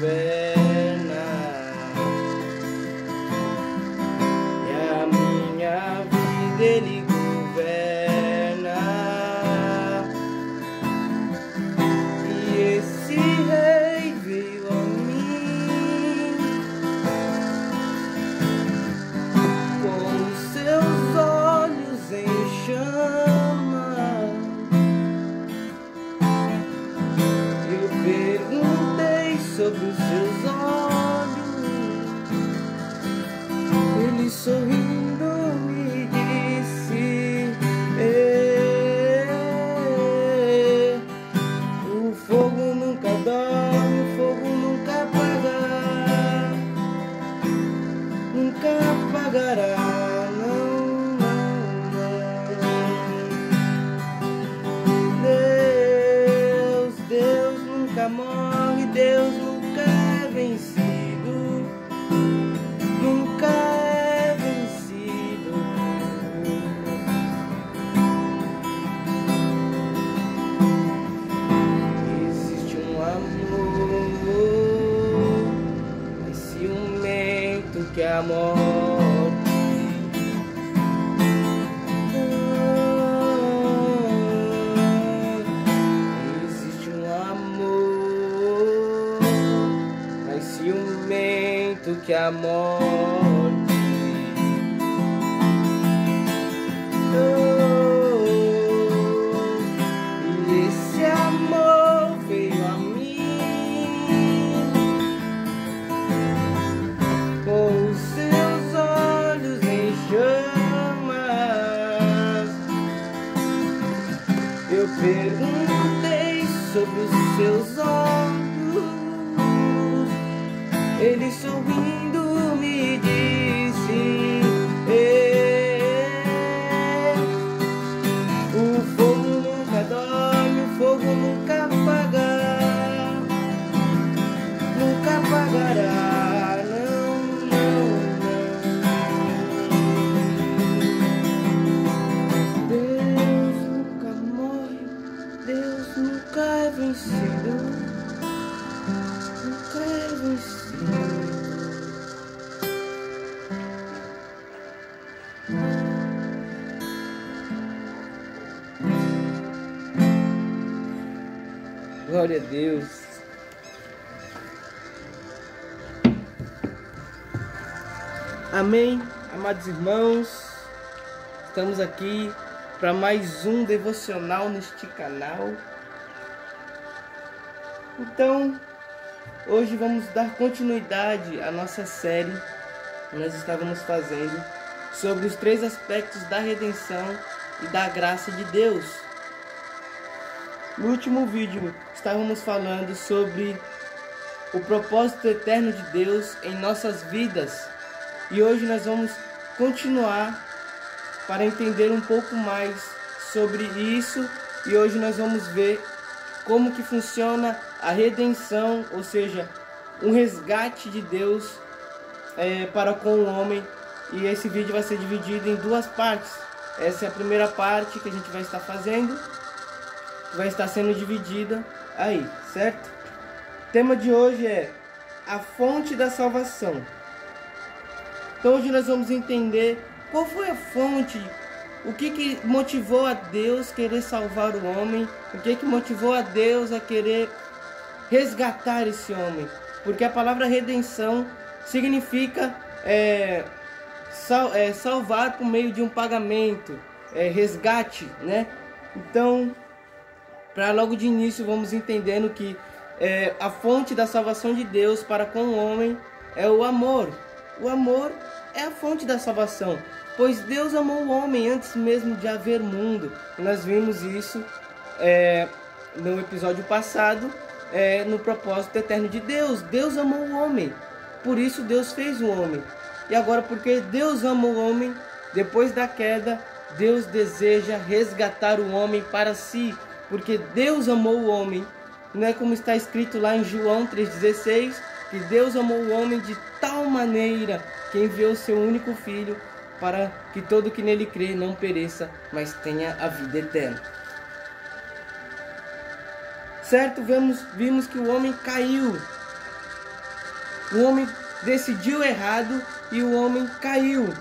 governa, e a minha vida Ele governa, e esse Rei veio a mim, com seus olhos em chama. Eu perguntei sobre os seus olhos, Ele sorrindo me disse: o fogo nunca dorme, o fogo nunca apaga, nunca apagará, não, não, não. Deus nunca morre, Deus nunca é vencido, nunca é vencido. Existe um amor, esse ciumento que é a morte. Existe um amor, mais ciumento que a morte. E esse amor veio a mim, com os seus olhos em chamas. Eu perguntei sobre os seus olhos, Ele sorrindo me disse: o fogo nunca dorme, o fogo nunca apaga, nunca apagará, não, não, não. Deus nunca morre, Deus nunca é vencido, nunca é vencido. Glória a Deus. Amém, amados irmãos. Estamos aqui para mais um devocional neste canal. Então, hoje vamos dar continuidade à nossa série que nós estávamos fazendo sobre os 3 aspectos da redenção e da graça de Deus. No último vídeo estávamos falando sobre o propósito eterno de Deus em nossas vidas, e hoje nós vamos continuar para entender um pouco mais sobre isso, e hoje nós vamos ver como que funciona a redenção, ou seja, um resgate de Deus para com o homem. E esse vídeo vai ser dividido em 2 partes. Essa é a primeira parte que a gente vai estar fazendo, vai estar sendo dividida aí, certo? O tema de hoje é a fonte da salvação. Então hoje nós vamos entender qual foi a fonte, o que motivou a Deus querer salvar o homem, o que motivou a Deus a querer resgatar esse homem. Porque a palavra redenção significa salvar por meio de um pagamento, resgate, né? Então, para logo de início vamos entendendo que a fonte da salvação de Deus para com o homem é o amor. O amor é a fonte da salvação, pois Deus amou o homem antes mesmo de haver mundo. E nós vimos isso no episódio passado, no propósito eterno de Deus. Deus amou o homem, por isso Deus fez o homem. E agora, porque Deus ama o homem, depois da queda, Deus deseja resgatar o homem para si, porque Deus amou o homem. Não é como está escrito lá em João 3,16, que Deus amou o homem de tal maneira que enviou seu único filho, para que todo que nele crê não pereça, mas tenha a vida eterna. Certo? Vimos que o homem caiu. O homem decidiu errado e o homem caiu.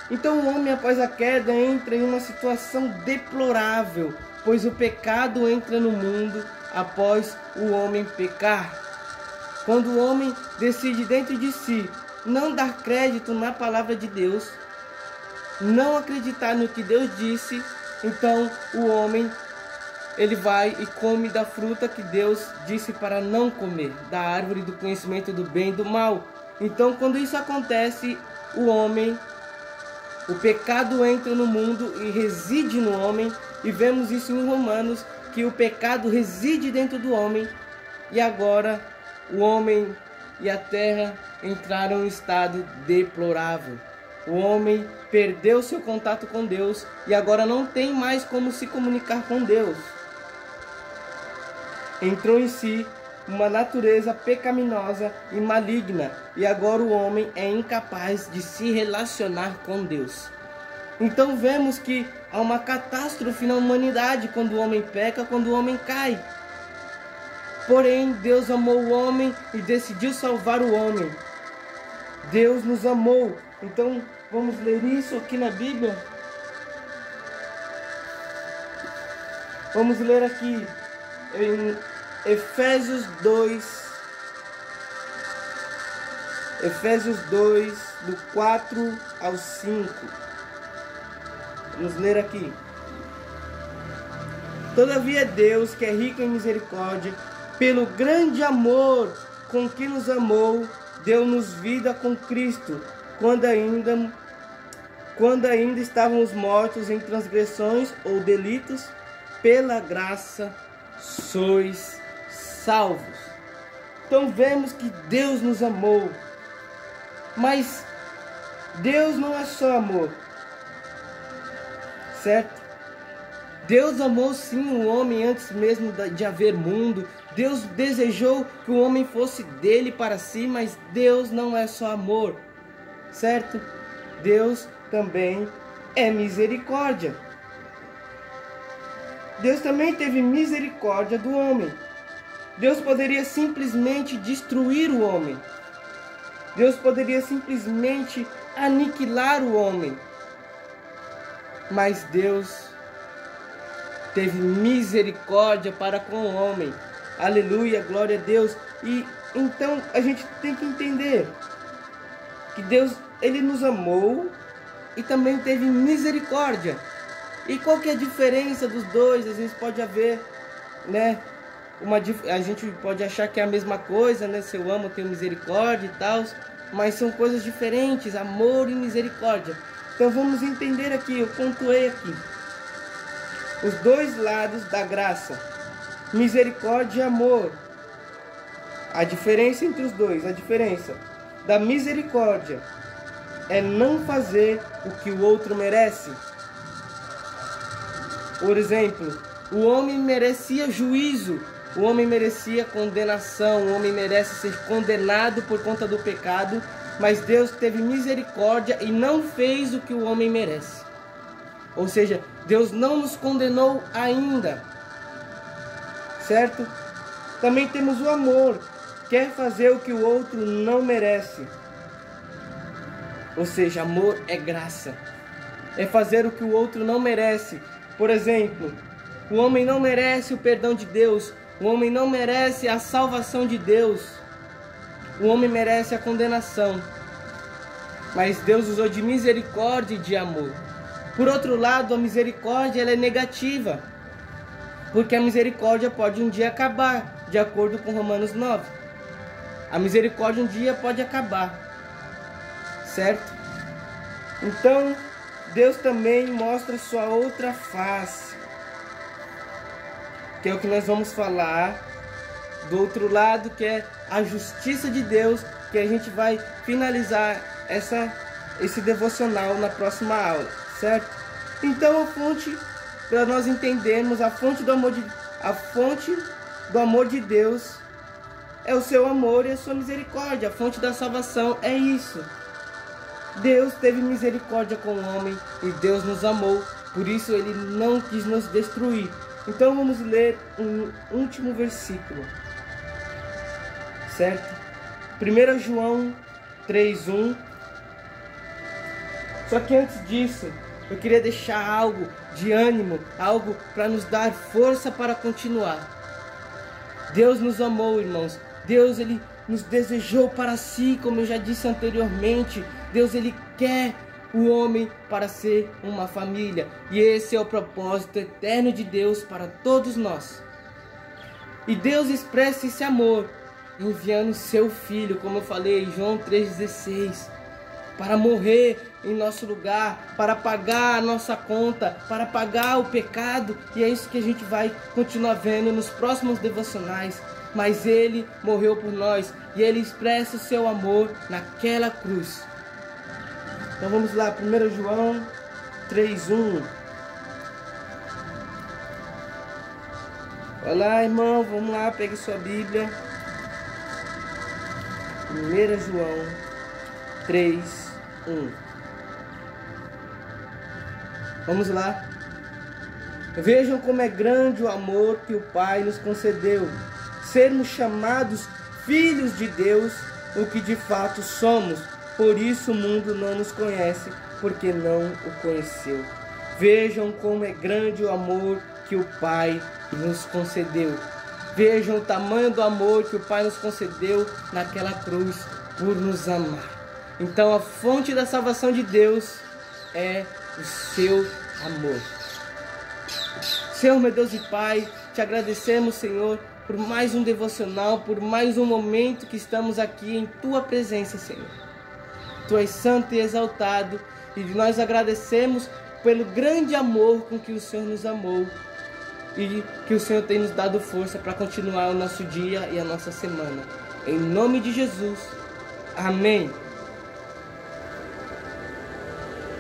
Então o homem, após a queda, entra em uma situação deplorável, pois o pecado entra no mundo após o homem pecar. Quando o homem decide dentro de si não dar crédito na palavra de Deus, não acreditar no que Deus disse, então o homem ele vai e come da fruta que Deus disse para não comer, da árvore do conhecimento do bem e do mal. Então, quando isso acontece, o pecado entra no mundo e reside no homem, e vemos isso em Romanos, que o pecado reside dentro do homem, e agora o homem e a terra entraram em estado deplorável. O homem perdeu seu contato com Deus e agora não tem mais como se comunicar com Deus. Entrou em si uma natureza pecaminosa e maligna, e agora o homem é incapaz de se relacionar com Deus. Então vemos que há uma catástrofe na humanidade quando o homem peca, quando o homem cai. Porém, Deus amou o homem e decidiu salvar o homem. Deus nos amou. Então, vamos ler isso aqui na Bíblia. Vamos ler aqui em Efésios 2, do 4 ao 5. Vamos ler aqui. Todavia Deus, que é rico em misericórdia, pelo grande amor com que nos amou, deu-nos vida com Cristo, quando ainda estávamos mortos em transgressões ou delitos, pela graça sois salvos. Então vemos que Deus nos amou, mas Deus não é só amor, certo? Deus amou sim o homem antes mesmo de haver mundo. Deus desejou que o homem fosse dele para si, mas Deus não é só amor, certo? Deus também é misericórdia. Deus também teve misericórdia do homem. Deus poderia simplesmente destruir o homem. Deus poderia simplesmente aniquilar o homem. Mas Deus teve misericórdia para com o homem. Aleluia, glória a Deus. E então a gente tem que entender que Deus, ele nos amou e também teve misericórdia. E qual que é a diferença dos dois? Às vezes pode haver, né? A gente pode achar que é a mesma coisa, né? Se eu amo, eu tenho misericórdia e tal. Mas são coisas diferentes, amor e misericórdia. Então vamos entender aqui, eu pontuei aqui os dois lados da graça, misericórdia e amor. A diferença entre os dois, a diferença da misericórdia é não fazer o que o outro merece. Por exemplo, o homem merecia juízo, o homem merecia condenação, o homem merece ser condenado por conta do pecado, mas Deus teve misericórdia e não fez o que o homem merece. Ou seja, Deus não nos condenou ainda, certo? Também temos o amor, quer fazer o que o outro não merece. Ou seja, amor é graça, é fazer o que o outro não merece. Por exemplo, o homem não merece o perdão de Deus, o homem não merece a salvação de Deus, o homem merece a condenação. Mas Deus usou de misericórdia e de amor. Por outro lado, a misericórdia ela é negativa, porque a misericórdia pode um dia acabar, de acordo com Romanos 9. A misericórdia um dia pode acabar, certo? Então, Deus também mostra sua outra face, que é o que nós vamos falar do outro lado, que é a justiça de Deus, que a gente vai finalizar esse devocional na próxima aula, certo? Então a fonte, para nós entendermos, a fonte do amor de Deus é o seu amor e a sua misericórdia. A fonte da salvação é isso. Deus teve misericórdia com o homem e Deus nos amou, por isso ele não quis nos destruir. Então vamos ler um último versículo, certo? 1 João 3:1. Só que antes disso, eu queria deixar algo de ânimo, algo para nos dar força para continuar. Deus nos amou, irmãos. Deus, Ele nos desejou para si, como eu já disse anteriormente. Deus, Ele quer o homem para ser uma família. E esse é o propósito eterno de Deus para todos nós. E Deus expressa esse amor enviando seu Filho, como eu falei, João 3,16, para morrer em nosso lugar, para pagar a nossa conta, para pagar o pecado. E é isso que a gente vai continuar vendo nos próximos devocionais. Mas Ele morreu por nós e Ele expressa o seu amor naquela cruz. Então vamos lá, 1 João 3:1. Olá, irmão, vamos lá, pegue sua Bíblia. 1 João 3:1. Vamos lá. Vejam como é grande o amor que o Pai nos concedeu, sermos chamados filhos de Deus, o que de fato somos. Por isso o mundo não nos conhece, porque não o conheceu. Vejam como é grande o amor que o Pai nos concedeu. Vejam o tamanho do amor que o Pai nos concedeu naquela cruz por nos amar. Então a fonte da salvação de Deus é o seu amor. Senhor, meu Deus e Pai, te agradecemos, Senhor, por mais um devocional, por mais um momento que estamos aqui em Tua presença, Senhor. Tu és santo e exaltado, e nós agradecemos pelo grande amor com que o Senhor nos amou, e que o Senhor tem nos dado força para continuar o nosso dia e a nossa semana. Em nome de Jesus. Amém.